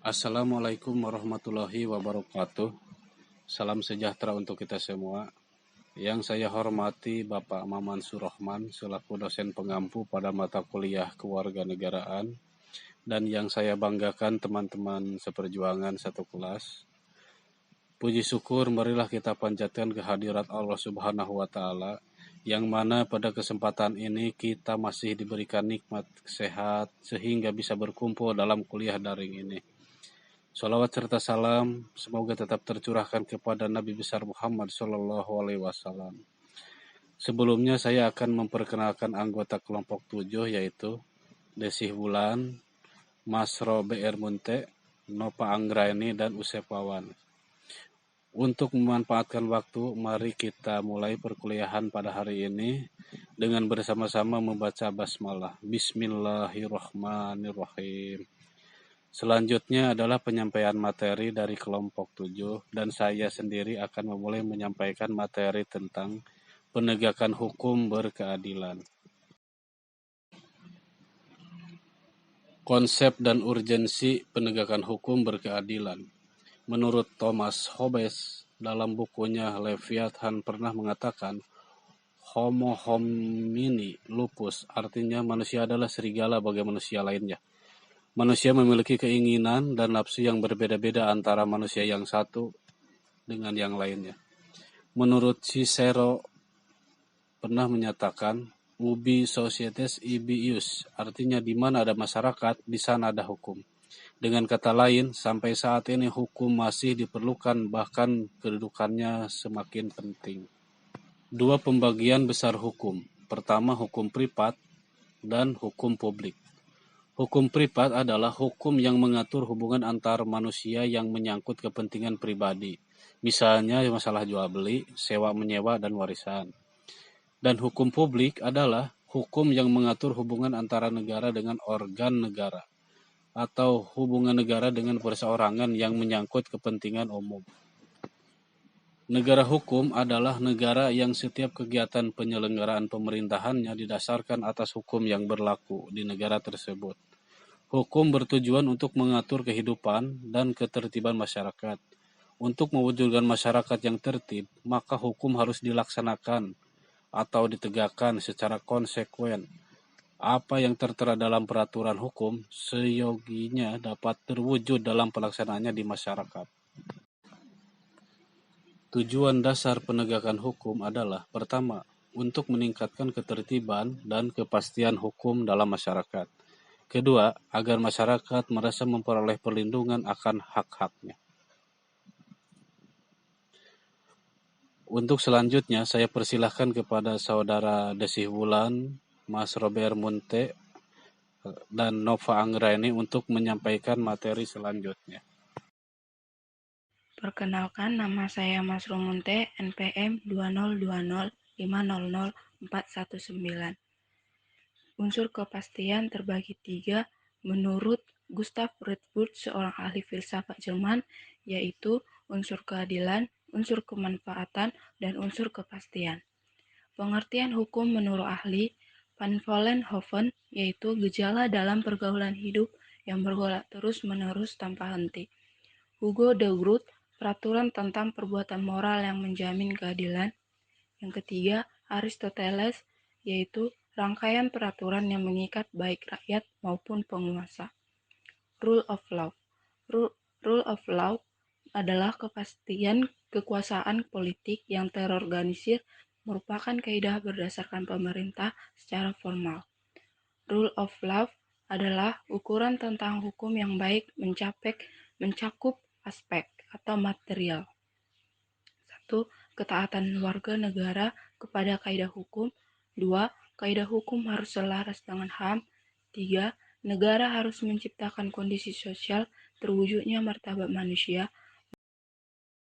Assalamualaikum warahmatullahi wabarakatuh. Salam sejahtera untuk kita semua. Yang saya hormati Bapak Maman Surahman selaku dosen pengampu pada mata kuliah kewarganegaraan, dan yang saya banggakan teman-teman seperjuangan satu kelas. Puji syukur marilah kita panjatkan kehadirat Allah Subhanahu wa taala, yang mana pada kesempatan ini kita masih diberikan nikmat sehat sehingga bisa berkumpul dalam kuliah daring ini. Salawat serta salam semoga tetap tercurahkan kepada Nabi besar Muhammad Shallallahu Alaihi Wasallam. Sebelumnya saya akan memperkenalkan anggota kelompok 7, yaitu Desih Wulan, Masro BR Munte, Nova Anggraini, dan Usep Wawan. Untuk memanfaatkan waktu, mari kita mulai perkuliahan pada hari ini dengan bersama-sama membaca basmalah. Bismillahirrahmanirrahim. Selanjutnya adalah penyampaian materi dari kelompok 7, dan saya sendiri akan memulai menyampaikan materi tentang penegakan hukum berkeadilan. Konsep dan urgensi penegakan hukum berkeadilan. Menurut Thomas Hobbes, dalam bukunya Leviathan pernah mengatakan, Homo homini lupus, artinya manusia adalah serigala bagi manusia lainnya. Manusia memiliki keinginan dan nafsu yang berbeda-beda antara manusia yang satu dengan yang lainnya. Menurut Cicero pernah menyatakan, ubi societas ibi ius, artinya di mana ada masyarakat, di sana ada hukum. Dengan kata lain, sampai saat ini hukum masih diperlukan, bahkan kedudukannya semakin penting. Dua pembagian besar hukum. Pertama, hukum privat dan hukum publik. Hukum privat adalah hukum yang mengatur hubungan antar manusia yang menyangkut kepentingan pribadi. Misalnya masalah jual beli, sewa menyewa, dan warisan. Dan hukum publik adalah hukum yang mengatur hubungan antara negara dengan organ negara, atau hubungan negara dengan perseorangan yang menyangkut kepentingan umum. Negara hukum adalah negara yang setiap kegiatan penyelenggaraan pemerintahannya didasarkan atas hukum yang berlaku di negara tersebut. Hukum bertujuan untuk mengatur kehidupan dan ketertiban masyarakat. Untuk mewujudkan masyarakat yang tertib, maka hukum harus dilaksanakan atau ditegakkan secara konsekuen. Apa yang tertera dalam peraturan hukum seyoginya dapat terwujud dalam pelaksanaannya di masyarakat. Tujuan dasar penegakan hukum adalah, pertama, untuk meningkatkan ketertiban dan kepastian hukum dalam masyarakat. Kedua, agar masyarakat merasa memperoleh perlindungan akan hak-haknya. Untuk selanjutnya, saya persilahkan kepada saudara Desih Wulan, Mas Robert Munte, dan Nova Anggraini untuk menyampaikan materi selanjutnya. Perkenalkan, nama saya Mas Rumunte, NPM 2020500419. Unsur kepastian terbagi 3 menurut Gustav Redwood, seorang ahli filsafat Jerman, yaitu unsur keadilan, unsur kemanfaatan, dan unsur kepastian. Pengertian hukum menurut ahli Van Vollenhoven yaitu gejala dalam pergaulan hidup yang bergolak terus-menerus tanpa henti. Hugo de Groot, peraturan tentang perbuatan moral yang menjamin keadilan. Yang ketiga, Aristoteles, yaitu rangkaian peraturan yang mengikat baik rakyat maupun penguasa. Rule of law. Rule of law adalah kepastian kekuasaan politik yang terorganisir, merupakan kaidah berdasarkan pemerintah secara formal. Rule of law adalah ukuran tentang hukum yang baik mencakup aspek atau material. 1. Ketaatan warga negara kepada kaidah hukum. 2. Kaidah hukum harus selaras dengan HAM. 3. Negara harus menciptakan kondisi sosial terwujudnya martabat manusia.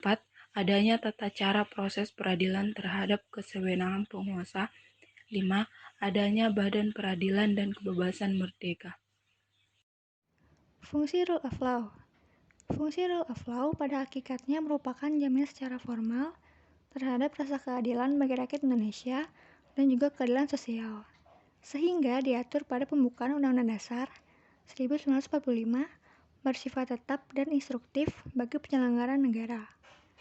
4. Adanya tata cara proses peradilan terhadap kesewenangan penguasa. 5. Adanya badan peradilan dan kebebasan merdeka. Fungsi rule of law. Fungsi rule of law pada hakikatnya merupakan jaminan secara formal terhadap rasa keadilan bagi rakyat Indonesia dan juga keadilan sosial, sehingga diatur pada pembukaan Undang-Undang Dasar 1945 bersifat tetap dan instruktif bagi penyelenggara negara.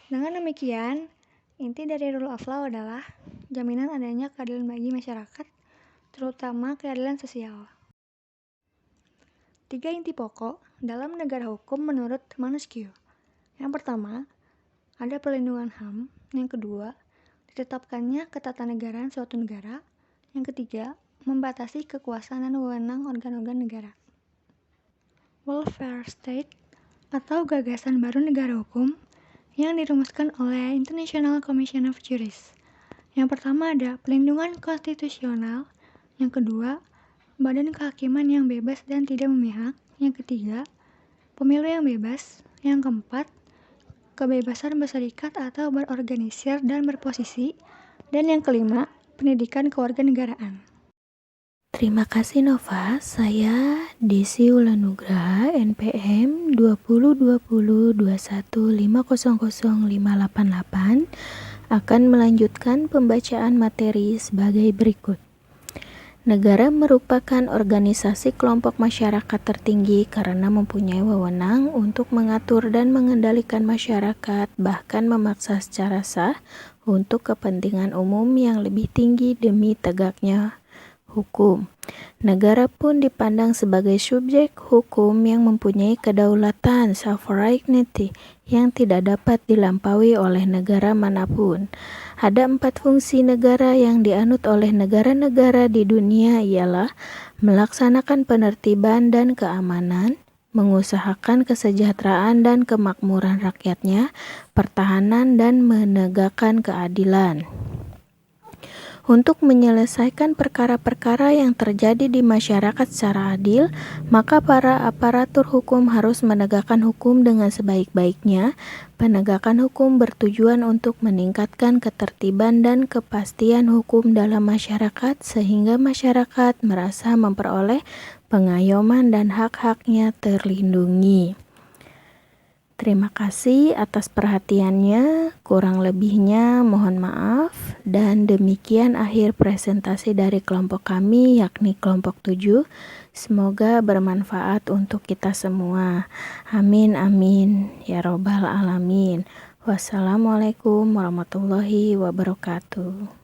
Dengan demikian, inti dari Rule of Law adalah jaminan adanya keadilan bagi masyarakat, terutama keadilan sosial. 3 inti pokok dalam negara hukum menurut Montesquieu. Yang pertama, ada perlindungan HAM. Yang kedua, ditetapkannya ketatanegaraan suatu negara. Yang ketiga, membatasi kekuasaan dan wewenang organ-organ negara. Welfare State atau gagasan baru negara hukum yang dirumuskan oleh International Commission of Jurists. Yang pertama ada pelindungan konstitusional. Yang kedua, badan kehakiman yang bebas dan tidak memihak. Yang ketiga, pemilu yang bebas. Yang keempat, kebebasan berserikat atau berorganisir dan berposisi. Dan yang kelima, pendidikan kewarganegaraan. Terima kasih Nova, saya Desi Ulanugraha, NPM 202021500588 akan melanjutkan pembacaan materi sebagai berikut. Negara merupakan organisasi kelompok masyarakat tertinggi karena mempunyai wewenang untuk mengatur dan mengendalikan masyarakat, bahkan memaksa secara sah untuk kepentingan umum yang lebih tinggi demi tegaknya hukum. Negara pun dipandang sebagai subjek hukum yang mempunyai kedaulatan sovereignty yang tidak dapat dilampaui oleh negara manapun. Ada 4 fungsi negara yang dianut oleh negara-negara di dunia ialah melaksanakan penertiban dan keamanan, mengusahakan kesejahteraan dan kemakmuran rakyatnya, pertahanan dan menegakkan keadilan. Untuk menyelesaikan perkara-perkara yang terjadi di masyarakat secara adil, maka para aparatur hukum harus menegakkan hukum dengan sebaik-baiknya. Penegakan hukum bertujuan untuk meningkatkan ketertiban dan kepastian hukum dalam masyarakat sehingga masyarakat merasa memperoleh pengayoman dan hak-haknya terlindungi. Terima kasih atas perhatiannya, kurang lebihnya mohon maaf, dan demikian akhir presentasi dari kelompok kami yakni kelompok 7. Semoga bermanfaat untuk kita semua. Amin amin ya robbal alamin. Wassalamualaikum warahmatullahi wabarakatuh.